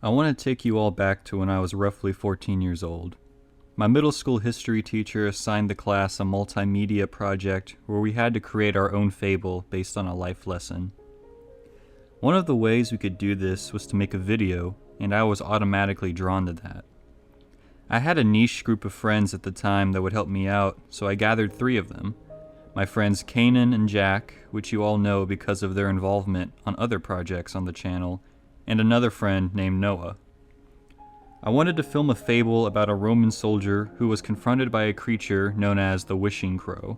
I want to take you all back to when I was roughly 14 years old. My middle school history teacher assigned the class a multimedia project where we had to create our own fable based on a life lesson. One of the ways we could do this was to make a video, and I was automatically drawn to that. I had a niche group of friends at the time that would help me out, so I gathered 3 of them. My friends Kanan and Jack, which you all know because of their involvement on other projects on the channel, and another friend named Noah. I wanted to film a fable about a Roman soldier who was confronted by a creature known as the Wishing Crow.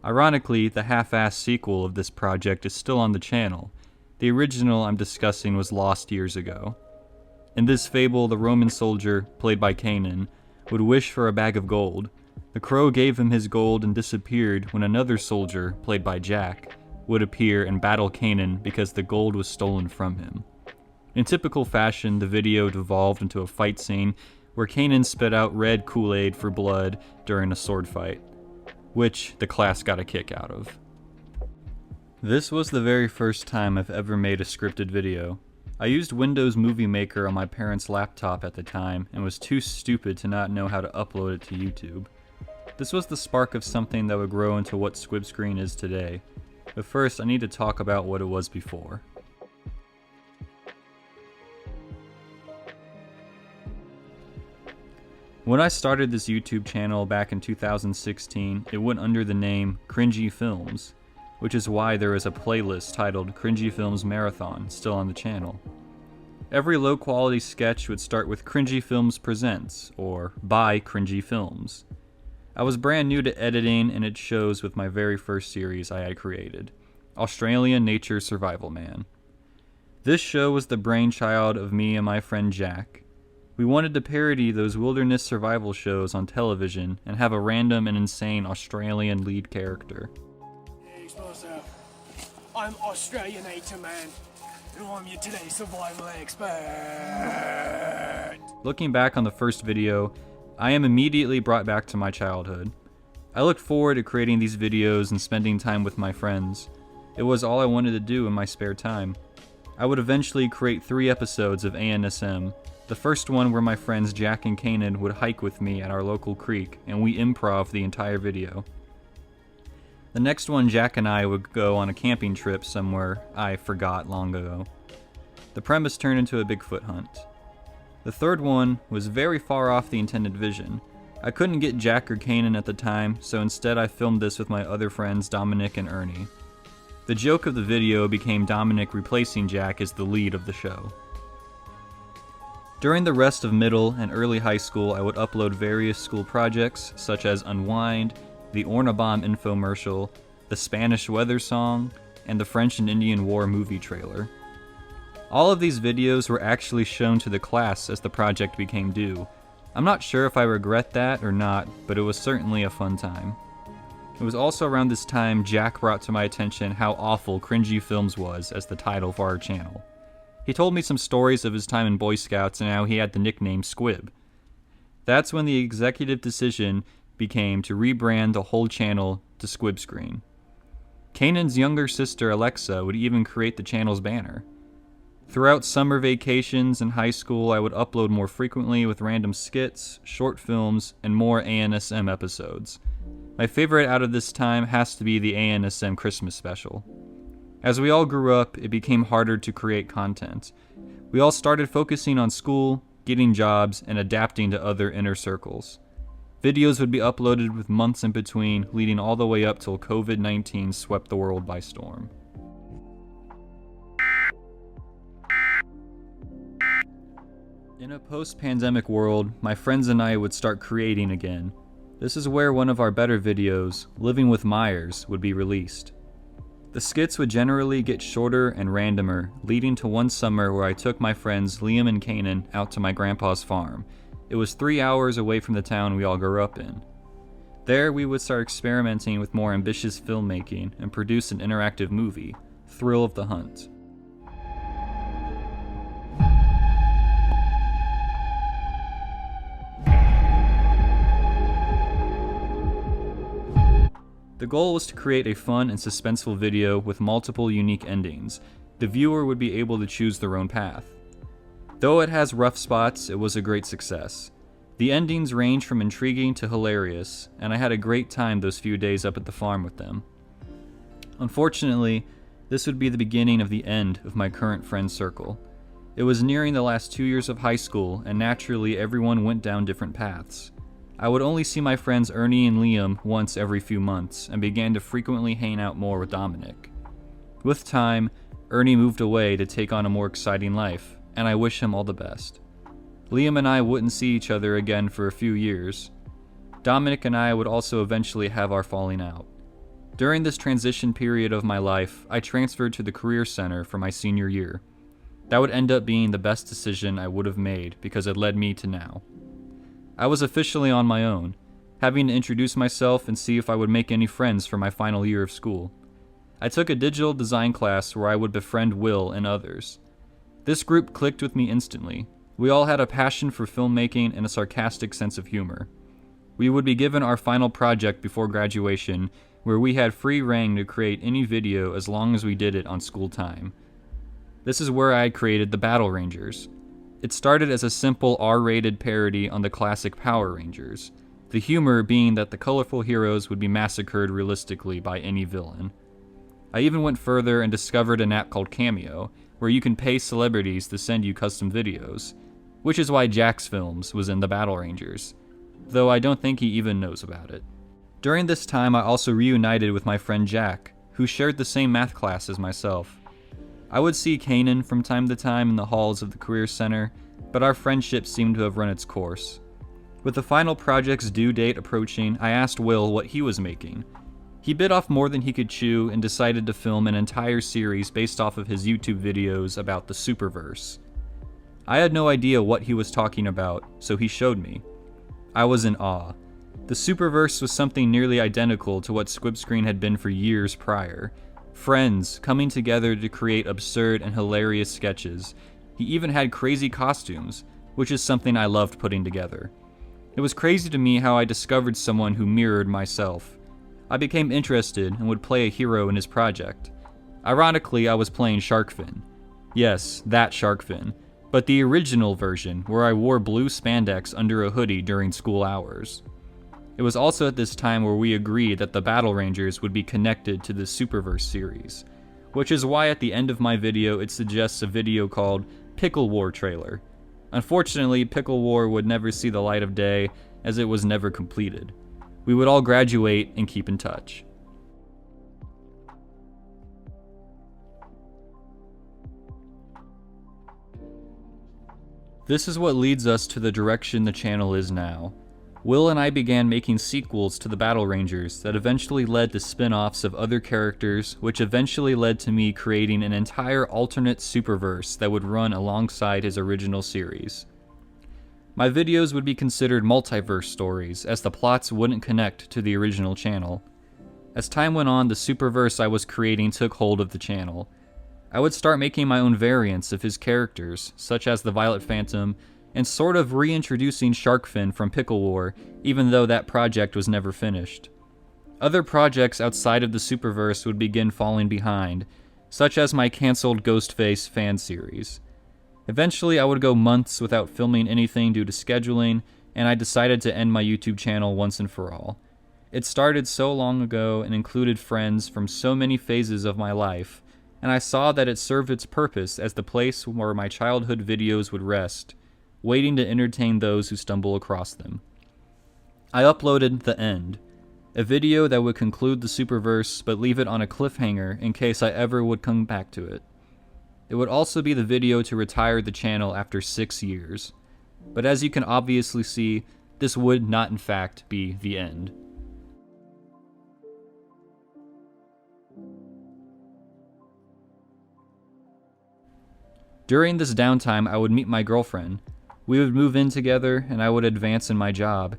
Ironically, the half-assed sequel of this project is still on the channel. The original I'm discussing was lost years ago. In this fable, the Roman soldier, played by Kanan, would wish for a bag of gold. The crow gave him his gold and disappeared when another soldier, played by Jack, would appear and battle Kanan because the gold was stolen from him. In typical fashion, the video devolved into a fight scene where Kanan spit out red Kool-Aid for blood during a sword fight, which the class got a kick out of. This was the very first time I've ever made a scripted video. I used Windows Movie Maker on my parents' laptop at the time and was too stupid to not know how to upload it to YouTube. This was the spark of something that would grow into what Scwib is today. But first, I need to talk about what it was before. When I started this YouTube channel back in 2016, it went under the name Cringy Films, which is why there is a playlist titled Cringy Films Marathon still on the channel. Every low-quality sketch would start with Cringy Films Presents, or by Cringy Films. I was brand new to editing, and it shows with my very first series I had created, Australian Nature Survival Man. This show was the brainchild of me and my friend Jack. We wanted to parody those wilderness survival shows on television and have a random and insane Australian lead character. I'm Australian Nature Man, and I'm your today's survival expert. Looking back on the first video, I am immediately brought back to my childhood. I looked forward to creating these videos and spending time with my friends. It was all I wanted to do in my spare time. I would eventually create 3 episodes of ANSM. The first one where my friends Jack and Kanan would hike with me at our local creek, and we improv the entire video. The next one, Jack and I would go on a camping trip somewhere I forgot long ago. The premise turned into a Bigfoot hunt. The third one was very far off the intended vision. I couldn't get Jack or Kanan at the time, so instead I filmed this with my other friends Dominic and Ernie. The joke of the video became Dominic replacing Jack as the lead of the show. During the rest of middle and early high school, I would upload various school projects such as Unwind, the Ornabomb infomercial, the Spanish weather song, and the French and Indian War movie trailer. All of these videos were actually shown to the class as the project became due. I'm not sure if I regret that or not, but it was certainly a fun time. It was also around this time Jack brought to my attention how awful Cringy Films was as the title for our channel. He told me some stories of his time in Boy Scouts and how he had the nickname Scwib. That's when the executive decision became to rebrand the whole channel to Scwib. Kanan's younger sister Alexa would even create the channel's banner. Throughout summer vacations and high school, I would upload more frequently with random skits, short films, and more ANSM episodes. My favorite out of this time has to be the ANSM Christmas special. As we all grew up, it became harder to create content. We all started focusing on school, getting jobs, and adapting to other inner circles. Videos would be uploaded with months in between, leading all the way up till COVID-19 swept the world by storm. In a post-pandemic world, my friends and I would start creating again. This is where one of our better videos, Living with Myers, would be released. The skits would generally get shorter and randomer, leading to one summer where I took my friends Liam and Kanan out to my grandpa's farm. It was 3 hours away from the town we all grew up in. There we would start experimenting with more ambitious filmmaking and produce an interactive movie, Thrill of the Hunt. The goal was to create a fun and suspenseful video with multiple unique endings. The viewer would be able to choose their own path. Though it has rough spots, it was a great success. The endings range from intriguing to hilarious, and I had a great time those few days up at the farm with them. Unfortunately, this would be the beginning of the end of my current friend circle. It was nearing the last 2 years of high school, and naturally everyone went down different paths. I would only see my friends Ernie and Liam once every few months, and began to frequently hang out more with Dominic. With time, Ernie moved away to take on a more exciting life, and I wish him all the best. Liam and I wouldn't see each other again for a few years. Dominic and I would also eventually have our falling out. During this transition period of my life, I transferred to the Career Center for my senior year. That would end up being the best decision I would have made because it led me to now. I was officially on my own, having to introduce myself and see if I would make any friends for my final year of school. I took a digital design class where I would befriend Will and others. This group clicked with me instantly. We all had a passion for filmmaking and a sarcastic sense of humor. We would be given our final project before graduation, where we had free rein to create any video as long as we did it on school time. This is where I created the Battle Rangers. It started as a simple R-rated parody on the classic Power Rangers, the humor being that the colorful heroes would be massacred realistically by any villain. I even went further and discovered an app called Cameo, where you can pay celebrities to send you custom videos, which is why Jax Films was in the Battle Rangers, though I don't think he even knows about it. During this time, I also reunited with my friend Jack, who shared the same math class as myself. I would see Kanan from time to time in the halls of the Career Center, but our friendship seemed to have run its course. With the final project's due date approaching, I asked Will what he was making. He bit off more than he could chew and decided to film an entire series based off of his YouTube videos about the Superverse. I had no idea what he was talking about, so he showed me. I was in awe. The Superverse was something nearly identical to what Scwib had been for years prior. Friends coming together to create absurd and hilarious sketches. He even had crazy costumes, which is something I loved putting together. It was crazy to me how I discovered someone who mirrored myself. I became interested and would play a hero in his project. Ironically, I was playing Sharkfin. Yes, that Sharkfin, but the original version where I wore blue spandex under a hoodie during school hours. It was also at this time where we agreed that the Battle Rangers would be connected to the Superverse series, which is why at the end of my video it suggests a video called Pickle War Trailer. Unfortunately, Pickle War would never see the light of day as it was never completed. We would all graduate and keep in touch. This is what leads us to the direction the channel is now. Will and I began making sequels to the Battle Rangers that eventually led to spin-offs of other characters, which eventually led to me creating an entire alternate Superverse that would run alongside his original series. My videos would be considered multiverse stories, as the plots wouldn't connect to the original channel. As time went on, the Superverse I was creating took hold of the channel. I would start making my own variants of his characters, such as the Violet Phantom, and sort of reintroducing Sharkfin from Pickle War, even though that project was never finished. Other projects outside of the Superverse would begin falling behind, such as my cancelled Ghostface fan series. Eventually, I would go months without filming anything due to scheduling, and I decided to end my YouTube channel once and for all. It started so long ago and included friends from so many phases of my life, and I saw that it served its purpose as the place where my childhood videos would rest, waiting to entertain those who stumble across them. I uploaded The End, a video that would conclude the Superverse but leave it on a cliffhanger in case I ever would come back to it. It would also be the video to retire the channel after 6 years. But as you can obviously see, this would not in fact be the end. During this downtime, I would meet my girlfriend. We would move in together and I would advance in my job.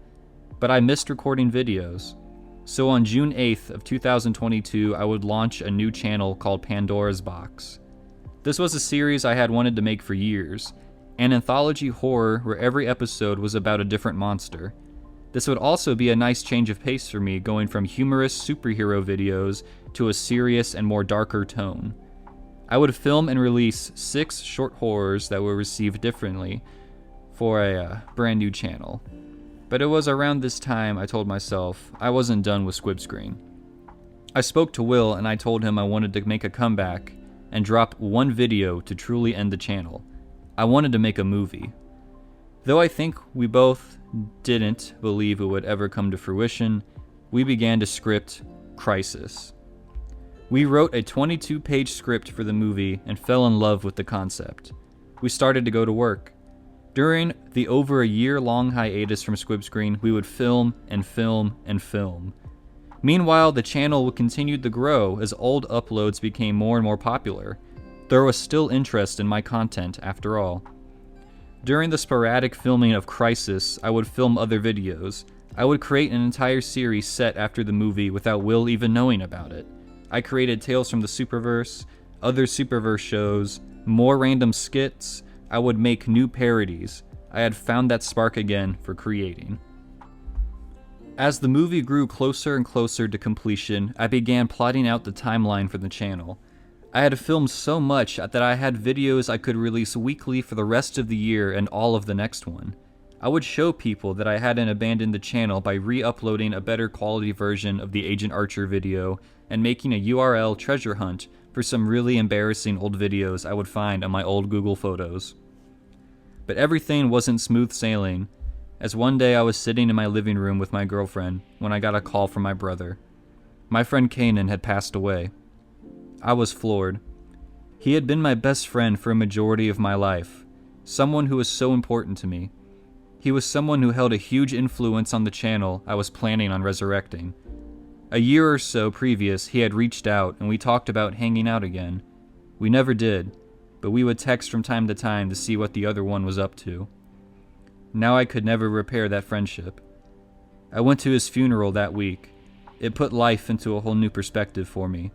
But I missed recording videos. So on June 8th of 2022, I would launch a new channel called Pandora's Box. This was a series I had wanted to make for years, an anthology horror where every episode was about a different monster. This would also be a nice change of pace for me, going from humorous superhero videos to a serious and more darker tone. I would film and release 6 short horrors that were received differently for a brand new channel. But it was around this time I told myself I wasn't done with Scwib Screen. I spoke to Will and I told him I wanted to make a comeback and drop one video to truly end the channel. I wanted to make a movie. Though I think we both didn't believe it would ever come to fruition, we began to script Crisis. We wrote a 22-page script for the movie and fell in love with the concept. We started to go to work. During the over a year-long hiatus from Scwib Screen, we would film and film and film. Meanwhile, the channel continued to grow as old uploads became more and more popular. There was still interest in my content after all. During the sporadic filming of Crisis, I would film other videos. I would create an entire series set after the movie without Will even knowing about it. I created Tales from the Superverse, other Superverse shows, more random skits. I would make new parodies. I had found that spark again for creating. As the movie grew closer and closer to completion, I began plotting out the timeline for the channel. I had filmed so much that I had videos I could release weekly for the rest of the year and all of the next one. I would show people that I hadn't abandoned the channel by re-uploading a better quality version of the Agent Archer video and making a URL treasure hunt for some really embarrassing old videos I would find on my old Google Photos. But everything wasn't smooth sailing, as one day I was sitting in my living room with my girlfriend when I got a call from my brother. My friend Kanan had passed away. I was floored. He had been my best friend for a majority of my life, someone who was so important to me. He was someone who held a huge influence on the channel I was planning on resurrecting. A year or so previous, he had reached out and we talked about hanging out again. We never did, but we would text from time to time to see what the other one was up to. Now I could never repair that friendship. I went to his funeral that week. It put life into a whole new perspective for me.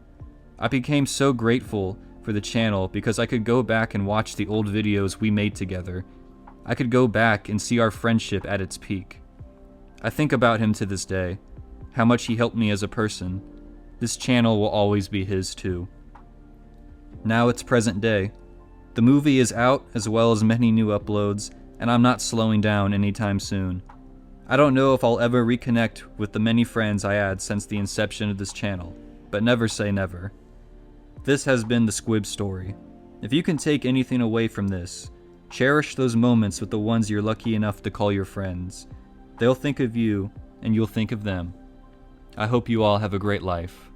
I became so grateful for the channel because I could go back and watch the old videos we made together. I could go back and see our friendship at its peak. I think about him to this day, how much he helped me as a person. This channel will always be his too. Now it's present day. The movie is out as well as many new uploads, and I'm not slowing down anytime soon. I don't know if I'll ever reconnect with the many friends I had since the inception of this channel, but never say never. This has been the Scwib story. If you can take anything away from this, cherish those moments with the ones you're lucky enough to call your friends. They'll think of you, and you'll think of them. I hope you all have a great life.